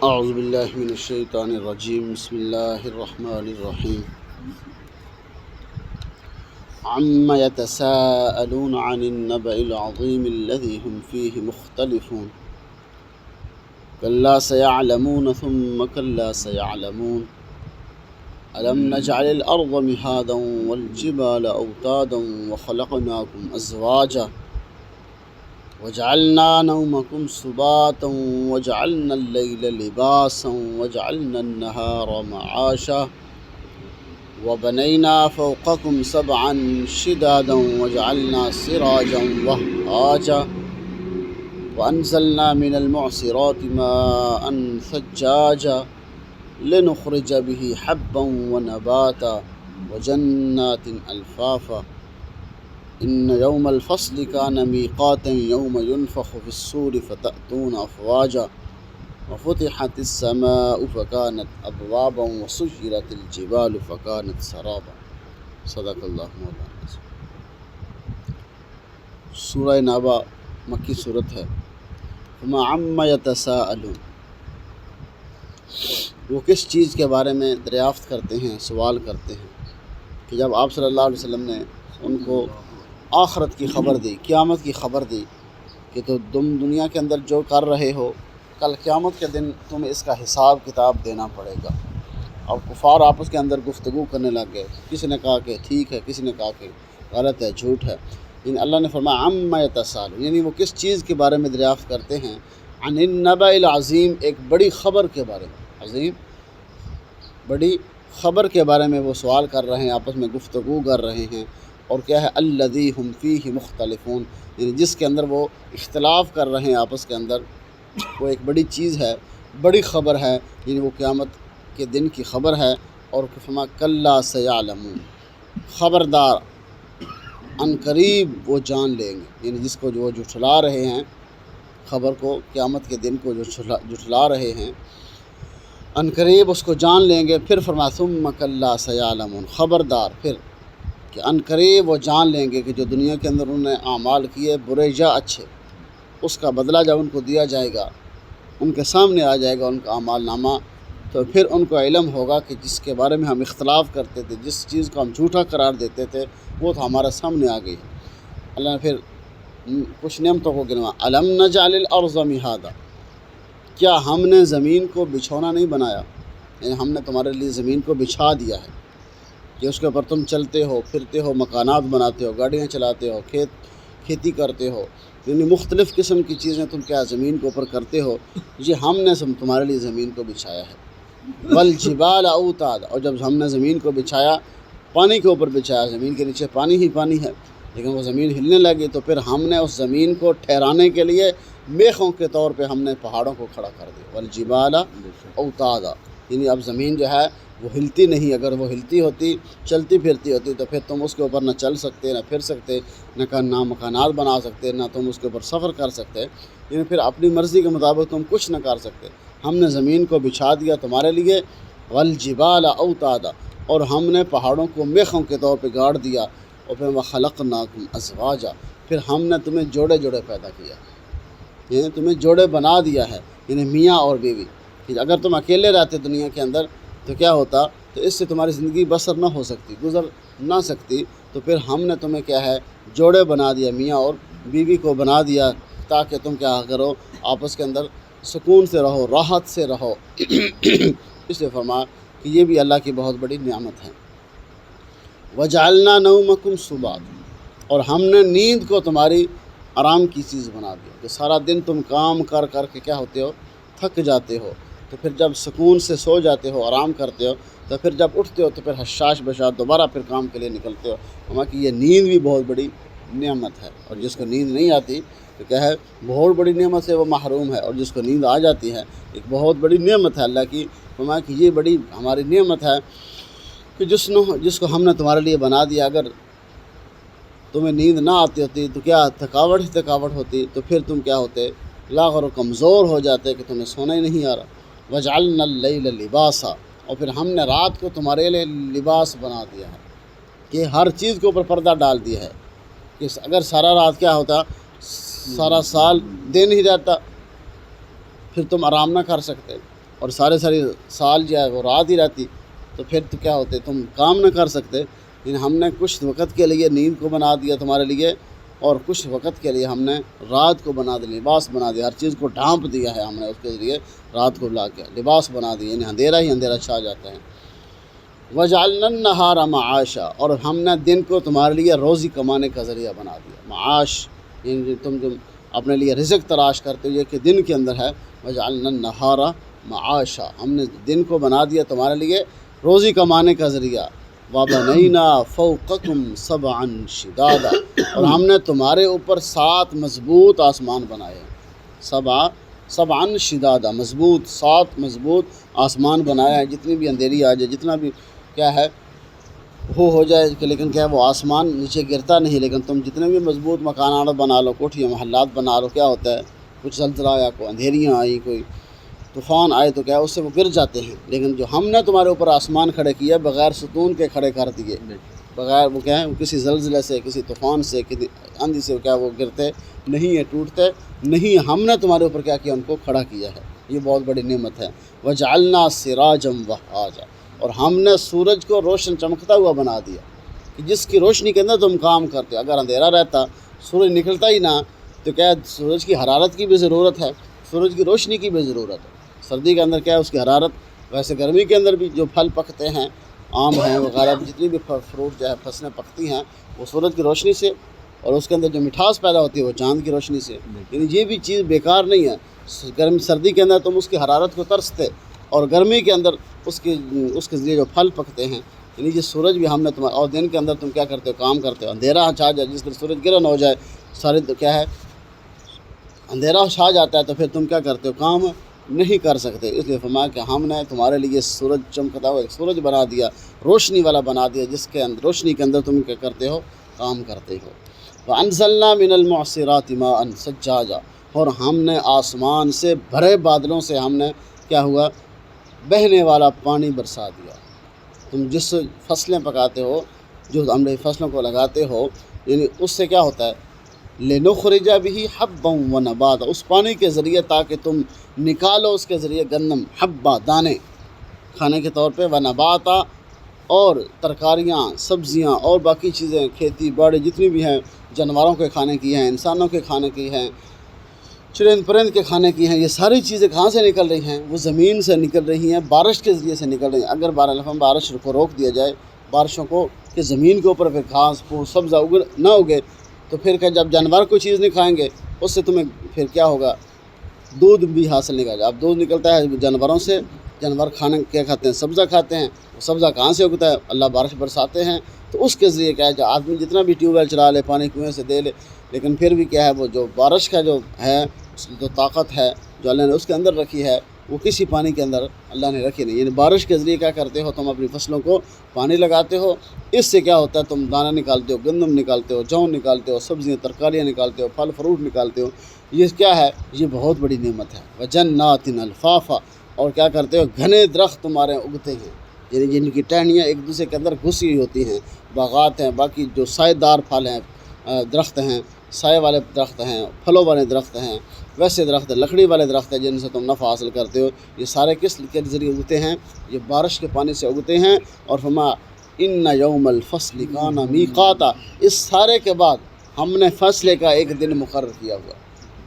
اعوذ باللہ من الشیطان الرجیم بسم اللہ الرحمن الرحیم عم يتساءلون عن النبأ العظیم الذي هم فيه مختلفون كلا سيعلمون ثم كلا سيعلمون ألم نجعل الأرض مهادا والجبال أوتادا وخلقناكم أزواجا وجعلنا نومكم سباتا وجعلنا الليل لباسا وجعلنا النهار معاشا وبنينا فوقكم سبعا شدادا وجعلنا سراجا وهاجا وأنزلنا من المعصرات ماء ثجاجا لنخرج به حبا ونباتا وجنات ألفافا إن يوم الفصل كان ميقاتا يوم ينفخ في الصور فتأتون أفواجا وفتحت السماء فكانت أبوابا وسيرت الجبال فكانت سرابا صدق اللہ مولانا۔ سورہ نابا مکی صورت ہے۔ فما عم يتساءلون، وہ کس چیز کے بارے میں دریافت کرتے ہیں، سوال کرتے ہیں کہ جب آپ صلی اللہ علیہ وسلم نے ان کو آخرت کی خبر دی، قیامت کی خبر دی کہ تو تم دنیا کے اندر جو کر رہے ہو، کل قیامت کے دن تمہیں اس کا حساب کتاب دینا پڑے گا۔ اب کفار آپس کے اندر گفتگو کرنے لگ گئے، کسی نے کہا کہ ٹھیک ہے، کسی نے کہا کہ غلط ہے، جھوٹ ہے۔ یعنی اللہ نے فرمایا عم یتساءلون، یعنی وہ کس چیز کے بارے میں دریافت کرتے ہیں، عن النبأ العظیم، ایک بڑی خبر کے بارے میں، عظیم بڑی خبر کے بارے میں وہ سوال کر رہے ہیں، آپس میں گفتگو کر رہے ہیں۔ اور کیا ہے الذی ہم فیہ مختلفون، یعنی جس کے اندر وہ اختلاف کر رہے ہیں آپس کے اندر، وہ ایک بڑی چیز ہے، بڑی خبر ہے، یعنی وہ قیامت کے دن کی خبر ہے۔ اور فرمایا کلا سیعلمون، خبردار ان قریب وہ جان لیں گے، یعنی جس کو جو جھٹلا رہے ہیں خبر کو، قیامت کے دن کو جو جھٹلا رہے ہیں، ان قریب اس کو جان لیں گے۔ پھر فرمایا ثم کلا سیعلمون، خبردار پھر کہ ان قریب وہ جان لیں گے کہ جو دنیا کے اندر انہوں نے اعمال کیے، برے یا اچھے، اس کا بدلہ جب ان کو دیا جائے گا، ان کے سامنے آ جائے گا ان کا اعمال نامہ، تو پھر ان کو علم ہوگا کہ جس کے بارے میں ہم اختلاف کرتے تھے، جس چیز کو ہم جھوٹا قرار دیتے تھے، وہ تو ہمارے سامنے آ گئی ہے۔ اللہ نے پھر کچھ نعمتوں کو گنوا، الم نجعل الارض مہادا، کیا ہم نے زمین کو بچھونا نہیں بنایا، یعنی ہم نے تمہارے لیے زمین کو بچھا دیا ہے کہ اس کے اوپر تم چلتے ہو، پھرتے ہو، مکانات بناتے ہو، گاڑیاں چلاتے ہو، کھیتی کرتے ہو، یعنی مختلف قسم کی چیزیں تم کیا زمین کے اوپر کرتے ہو، یہ ہم نے تمہارے لیے زمین کو بچھایا ہے۔ والجبال اوتادا، اور جب ہم نے زمین کو بچھایا، پانی کے اوپر بچھایا، زمین کے نیچے پانی ہی پانی ہے، لیکن وہ زمین ہلنے لگی تو پھر ہم نے اس زمین کو ٹھہرانے کے لیے میخوں کے طور پہ ہم نے پہاڑوں کو کھڑا کر دیا۔ والجبال اوتادا، یعنی اب زمین جو ہے وہ ہلتی نہیں، اگر وہ ہلتی ہوتی، چلتی پھرتی ہوتی تو پھر تم اس کے اوپر نہ چل سکتے، نہ پھر سکتے، نہ مکانات بنا سکتے، نہ تم اس کے اوپر سفر کر سکتے، یعنی پھر اپنی مرضی کے مطابق تم کچھ نہ کر سکتے۔ ہم نے زمین کو بچھا دیا تمہارے لیے، والجبال اوتادا، اور ہم نے پہاڑوں کو میخوں کے طور پہ گاڑ دیا، اور پھر وخلقناکم ازواجا، پھر ہم نے تمہیں جوڑے جوڑے پیدا کیا، یعنی تمہیں جوڑے بنا دیا ہے، یعنی میاں اور بیوی۔ اگر تم اکیلے رہتے دنیا کے اندر تو کیا ہوتا، تو اس سے تمہاری زندگی بسر نہ ہو سکتی، گزر نہ سکتی، تو پھر ہم نے تمہیں کیا ہے جوڑے بنا دیا، میاں اور بیوی کو بنا دیا، تاکہ تم کیا کرو، آپس کے اندر سکون سے رہو، راحت سے رہو۔ اس لیے فرمایا کہ یہ بھی اللہ کی بہت بڑی نعمت ہے۔ وجعلنا نومکم سباتا، اور ہم نے نیند کو تمہاری آرام کی چیز بنا دیا، کہ سارا دن تم کام کر کر کے کیا ہوتے ہو، تھک جاتے ہو، تو پھر جب سکون سے سو جاتے ہو، آرام کرتے ہو، تو پھر جب اٹھتے ہو تو پھر حشاش بشاش دوبارہ پھر کام کے لیے نکلتے ہو۔ ہمیں کہ یہ نیند بھی بہت بڑی نعمت ہے، اور جس کو نیند نہیں آتی تو کیا ہے بہت بڑی نعمت سے وہ محروم ہے، اور جس کو نیند آ جاتی ہے ایک بہت بڑی نعمت ہے اللہ کی۔ ہمیں کہ یہ بڑی ہماری نعمت ہے کہ جس کو ہم نے تمہارے لیے بنا دیا۔ اگر تمہیں نیند نہ آتی ہوتی تو کیا تھکاوٹ ہی تھکاوٹ ہوتی، تو پھر تم کیا ہوتے، لاغر و کمزور ہو جاتے کہ تمہیں سونا ہی نہیں آ رہا۔ وجعلنا اللیل لباسا، اور پھر ہم نے رات کو تمہارے لیے لباس بنا دیا ہے، کہ ہر چیز کے اوپر پردہ ڈال دیا ہے، کہ اگر سارا رات کیا ہوتا، سارا سال دن ہی رہتا، پھر تم آرام نہ کر سکتے، اور سارے سال جو ہے وہ رات ہی رہتی تو پھر تو کیا ہوتے، تم کام نہ کر سکتے۔ لیکن ہم نے کچھ وقت کے لیے نیند کو بنا دیا تمہارے لیے، اور کچھ وقت کے لیے ہم نے رات کو بنا دیا، لباس بنا دیا، ہر چیز کو ڈھانپ دیا ہے ہم نے، اس کے ذریعے رات کو لا کے لباس بنا دیا، یعنی اندھیرا ہی اندھیرا چھا جاتا ہے۔ وَجَعَلْنَا النَّهَارَ مَعَاشًا، اور ہم نے دن کو تمہارے لیے روزی کمانے کا ذریعہ بنا دیا۔ معاش یعنی تم جو اپنے لیے رزق تلاش کرتے ہو، یہ کہ دن کے اندر ہے۔ وَجَعَلْنَا النَّهَارَ مَعَاشًا، ہم نے دن کو بنا دیا تمہارے لیے روزی کمانے کا ذریعہ۔ وَبَنَيْنَا فَوْقَكُمْ سَبْعًا شِدَادًا، اور ہم نے تمہارے اوپر 7 مضبوط آسمان بنائے ہیں۔ سبعًا شدادا، مضبوط، 7 مضبوط آسمان بنایا ہے۔ جتنی بھی اندھیری آ جائے، جتنا بھی کیا ہے ہو جائے کہ، لیکن کیا وہ آسمان نیچے گرتا نہیں، لیکن تم جتنے بھی مضبوط مکانات بنا لو، کوٹھیاں محلات بنا لو، کیا ہوتا ہے کچھ زلزلہ آیا، کوئی اندھیریاں آئی، کوئی طوفان آئے تو کیا اس سے وہ گر جاتے ہیں۔ لیکن جو ہم نے تمہارے اوپر آسمان کھڑے کیے بغیر ستون کے کھڑے کر دیے، بغیر وہ کیا ہے کسی زلزلے سے، کسی طوفان سے، کسی آندھی سے کیا وہ گرتے نہیں ہیں، ٹوٹتے نہیں، ہم نے تمہارے اوپر کیا کیا ان کو کھڑا کیا ہے۔ یہ بہت بڑی نعمت ہے۔ وَجَعَلْنَا سِرَاجًا وَهَّاجًا، اور ہم نے سورج کو روشن چمکتا ہوا بنا دیا کہ جس کی روشنی کے اندر تم کام کرتے۔ اگر اندھیرا رہتا، سورج نکلتا ہی نہ، تو کیا سورج کی حرارت کی بھی ضرورت ہے، سورج کی روشنی کی بھی ضرورت ہے۔ سردی کے اندر کیا ہے اس کی حرارت، ویسے گرمی کے اندر بھی جو پھل پکتے ہیں، آم ہیں وغیرہ، جتنی بھی فروٹ جو ہے فصلیں پکتی ہیں، وہ سورج کی روشنی سے، اور اس کے اندر جو مٹھاس پیدا ہوتی ہے وہ چاند کی روشنی سے۔ یعنی یہ بھی چیز بیکار نہیں ہے۔ سردی کے اندر تم اس کی حرارت کو ترستے، اور گرمی کے اندر اس کے ذریعے جو پھل پکتے ہیں، یعنی یہ سورج بھی ہم نے تمہارا، اور دن کے اندر تم کیا کرتے ہو، کام کرتے ہو۔ اندھیرا چھا جائے، جس دن سورج گرہن ہو جائے، سارے کیا ہے اندھیرا چھا جاتا ہے، تو پھر تم کیا کرتے ہو، کام نہیں کر سکتے۔ اس لیے فرمایا کہ ہم نے تمہارے لیے سورج چمکتا ہوا ایک سورج بنا دیا، روشنی والا بنا دیا، جس کے اندر روشنی کے اندر تم کیا کرتے ہو، کام کرتے ہو۔ وَأَنزَلْنَا مِنَ الْمُعْصِرَاتِ مَاءً ثَجَّاجًا، اور ہم نے آسمان سے بھرے بادلوں سے ہم نے کیا ہوا، بہنے والا پانی برسا دیا۔ تم جس فصلیں پکاتے ہو، جو ہم نے فصلوں کو لگاتے ہو، یعنی اس سے کیا ہوتا ہے، لِنُخْرِجَ بِهِ حَبًّا وَنَبَاتًا، اس پانی کے ذریعے تاکہ تم نکالو اس کے ذریعے گندم، حبہ دانے کھانے کے طور پہ، ونباتا اور ترکاریاں، سبزیاں اور باقی چیزیں، کھیتی باڑی جتنی بھی ہیں، جانوروں کے کھانے کی ہیں، انسانوں کے کھانے کی ہیں، چرند پرند کے کھانے کی ہیں، یہ ساری چیزیں کہاں سے نکل رہی ہیں، وہ زمین سے نکل رہی ہیں، بارش کے ذریعے سے نکل رہی ہیں۔ اگر بارش کو روک دیا جائے، بارشوں کو، کہ زمین کے اوپر پھر گھاس پھوس سبزہ نہ اگے، تو پھر کہ جب جانور کوئی چیز نہیں کھائیں گے، اس سے تمہیں پھر کیا ہوگا، دودھ بھی حاصل نہیں کرے۔ اب دودھ نکلتا ہے جانوروں سے، جانور کھانے کیا کھاتے ہیں، سبزہ کھاتے ہیں، وہ سبزہ کہاں سے اگتا ہے، اللہ بارش برساتے ہیں، تو اس کے ذریعے کیا ہے، جو آدمی جتنا بھی ٹیوب ویل چلا لے، پانی کنویں سے دے لے، لیکن پھر بھی کیا ہے، وہ جو بارش کا جو ہے، اس کی جو طاقت ہے جو اللہ نے اس کے اندر رکھی ہے، وہ کسی پانی کے اندر اللہ نے رکھی نہیں۔ یعنی بارش کے ذریعے کیا کرتے ہو، تم اپنی فصلوں کو پانی لگاتے ہو، اس سے کیا ہوتا ہے، تم دانہ نکالتے ہو، گندم نکالتے ہو، جون نکالتے ہو، سبزیاں ترکاریاں نکالتے ہو، پھل فروٹ نکالتے ہو۔ یہ کیا ہے، یہ بہت بڑی نعمت ہے۔ وَجَنَّاتٍ الْفَافًا، اور کیا کرتے ہو، گھنے درخت تمہارے اگتے ہیں، یعنی جن کی ٹہنیاں ایک دوسرے کے اندر گھسی ہوئی ہوتی ہیں، باغات ہیں، باقی جو سائے دار پھل ہیں، درخت ہیں، سائے والے درخت ہیں، پھلوں والے درخت ہیں، ویسے درخت لکڑی والے درخت ہیں جن سے تم نفع حاصل کرتے ہو، یہ سارے کس کے ذریعے اگتے ہیں، یہ بارش کے پانی سے اگتے ہیں۔ اور فرمایا اِنَّ يَوْمَ الْفَصْلِ كَانَ مِيقَاتًا، اس سارے کے بعد ہم نے فیصلے کا ایک دن مقرر کیا ہوا،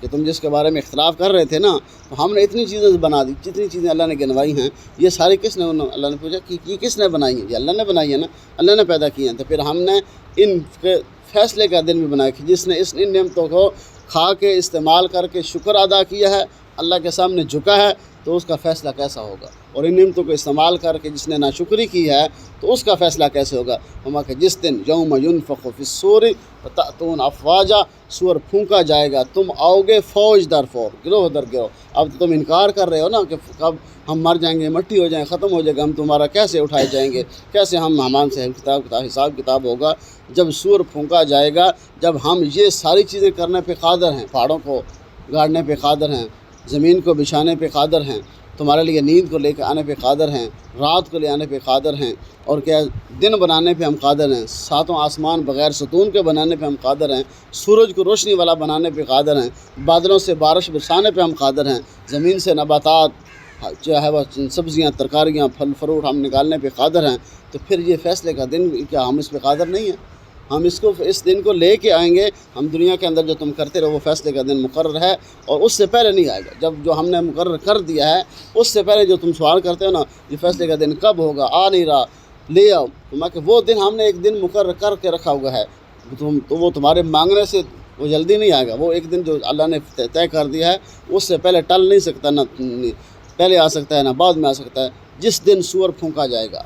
کہ تم جس کے بارے میں اختلاف کر رہے تھے نا، تو ہم نے اتنی چیزیں بنا دی، جتنی چیزیں اللہ نے گنوائی ہیں، یہ ساری کس نے، اللہ نے پوچھا کہ یہ کس نے بنائی ہیں، یہ اللہ نے بنائی ہے نا، اللہ نے پیدا کی ہیں، تو پھر ہم نے ان کے فیصلے کا دن بھی بنایا کہ جس نے ان نعمتوں کو کھا کے استعمال کر کے شکر ادا کیا ہے، اللہ کے سامنے جھکا ہے، تو اس کا فیصلہ کیسا ہوگا، اور ان نعمتوں کو استعمال کر کے جس نے ناشکری کی ہے تو اس کا فیصلہ کیسے ہوگا۔ ہم کہ جس دن یوم ینفخ فی الصور فتأتون افواجا، سور پھونکا جائے گا، تم آؤ گے فوج در فوج، گروہ در گروہ۔ اب تم انکار کر رہے ہو نا کہ کب ہم مر جائیں گے، مٹی ہو جائیں، ختم ہو جائے گا، ہم تمہارا کیسے اٹھائے جائیں گے، کیسے ہمان سے حساب کتاب ہوگا جب سور پھونکا جائے گا، جب ہم یہ ساری چیزیں کرنے پہ قادر ہیں، پہاڑوں کو گاڑنے پہ قادر ہیں، زمین کو بچھانے پہ قادر ہیں، تمہارے لیے نیند کو لے کے آنے پہ قادر ہیں، رات کو لے آنے پہ قادر ہیں، اور کیا دن بنانے پہ ہم قادر ہیں، 7 آسمان بغیر ستون کے بنانے پہ ہم قادر ہیں، سورج کو روشنی والا بنانے پہ قادر ہیں، بادلوں سے بارش برسانے پہ ہم قادر ہیں، زمین سے نباتات چاہے وہ سبزیاں ترکاریاں پھل فروٹ ہم نکالنے پہ قادر ہیں، تو پھر یہ فیصلے کا دن کیا ہم اس پہ قادر نہیں ہیں؟ ہم اس دن کو لے کے آئیں گے. ہم دنیا کے اندر جو تم کرتے رہو وہ فیصلے کا دن مقرر ہے، اور اس سے پہلے نہیں آئے گا. جب جو ہم نے مقرر کر دیا ہے اس سے پہلے جو تم سوال کرتے ہو نا یہ فیصلے کا دن کب ہوگا، آ نہیں رہا، لے آؤ. کہ وہ دن ہم نے ایک دن مقرر کر کے رکھا ہوا ہے، تو وہ تمہارے مانگنے سے وہ جلدی نہیں آئے گا. وہ ایک دن جو اللہ نے طے کر دیا ہے اس سے پہلے ٹل نہیں سکتا، نہ پہلے آ سکتا ہے نہ بعد میں آ سکتا ہے. جس دن سور پھونکا جائے گا،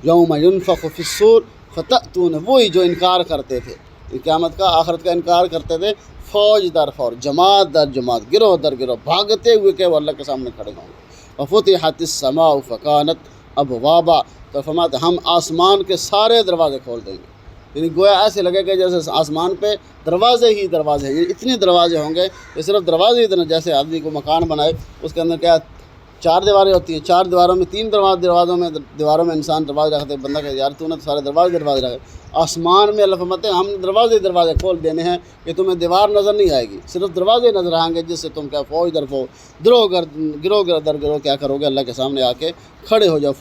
یوم ینفخ فی الصور فتأتون، وہی جو انکار کرتے تھے قیامت کا، آخرت کا انکار کرتے تھے، فوج در فوج، جماعت در جماعت، گروہ در گروہ، بھاگتے ہوئے کہ وہ اللہ کے سامنے کھڑے ہوں گے. وفتحت السماء فکانت ابوابا، تو فرماتے ہم آسمان کے سارے دروازے کھول دیں گے. یعنی گویا ایسے لگے کہ جیسے آسمان پہ دروازے ہی دروازے ہیں، یعنی اتنے دروازے ہوں گے کہ صرف دروازے ہی جیسے آدمی کو مکان بنائے اس کے اندر کیا 4 دیواریں ہوتی ہیں، 4 دیواروں میں 3 دیواروں میں انسان دروازے رکھتے ہیں. بندہ کہ یار تو نے تو سارے دروازے رکھے. آسمان میں اللہ فرماتے ہیں ہم دروازے کھول دینے ہیں کہ تمہیں دیوار نظر نہیں آئے گی، صرف دروازے نظر آئیں گے، جس سے تم کیا فوج در فوج، گروہ در گروہ کیا کرو گے، اللہ کے سامنے آ کے کھڑے ہو جاؤ.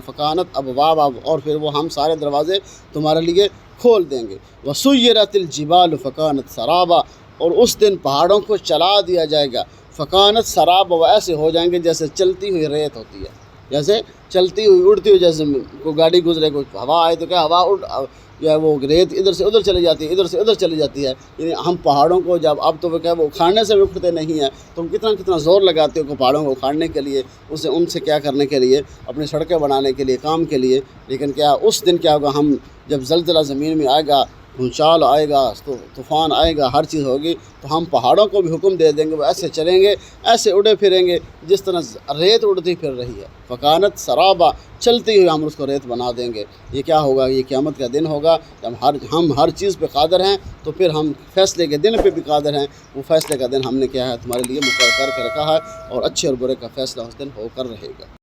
فکانت ابواب، اور پھر وہ ہم سارے دروازے تمہارے لیے کھول دیں گے. وسیرت الجبال فکانت سرابا، اور اس دن پہاڑوں کو چلا دیا جائے گا. فکانت سراب، وہ ایسے ہو جائیں گے جیسے چلتی ہوئی ریت ہوتی ہے، جیسے چلتی ہوئی اڑتی ہوئی، جیسے کوئی گاڑی گزرے، کوئی ہوا آئے تو کیا ہوا یا وہ ریت ادھر سے ادھر چلی جاتی ہے، ادھر سے ادھر چلی جاتی ہے. یعنی ہم پہاڑوں کو جب اب تو وہ کیا وہ اکھاڑنے سے بھی اٹھتے نہیں ہیں، تم کتنا زور لگاتے ہو کہ پہاڑوں کو اکھاڑنے کے لیے، ان سے کیا کرنے کے لیے، اپنی سڑکیں بنانے کے لیے، کام کے لیے. لیکن کیا اس دن کیا ہوگا، ہم جب زلزلہ زمین میں آئے گا، بھونچال آئے گا، طوفان آئے گا، ہر چیز ہوگی، تو ہم پہاڑوں کو بھی حکم دے دیں گے وہ ایسے چلیں گے، ایسے اڑے پھریں گے جس طرح ریت اڑتی پھر رہی ہے. فکانت سرابا، چلتی ہوئی ہم اس کو ریت بنا دیں گے. یہ کیا ہوگا، یہ قیامت کا دن ہوگا جب ہم ہر چیز پہ قادر ہیں، تو پھر ہم فیصلے کے دن پہ بھی قادر ہیں. وہ فیصلے کا دن ہم نے کیا ہے تمہارے لیے مقرر کر کے رکھا ہے، اور اچھے اور برے کا فیصلہ اس دن ہو کر رہے گا.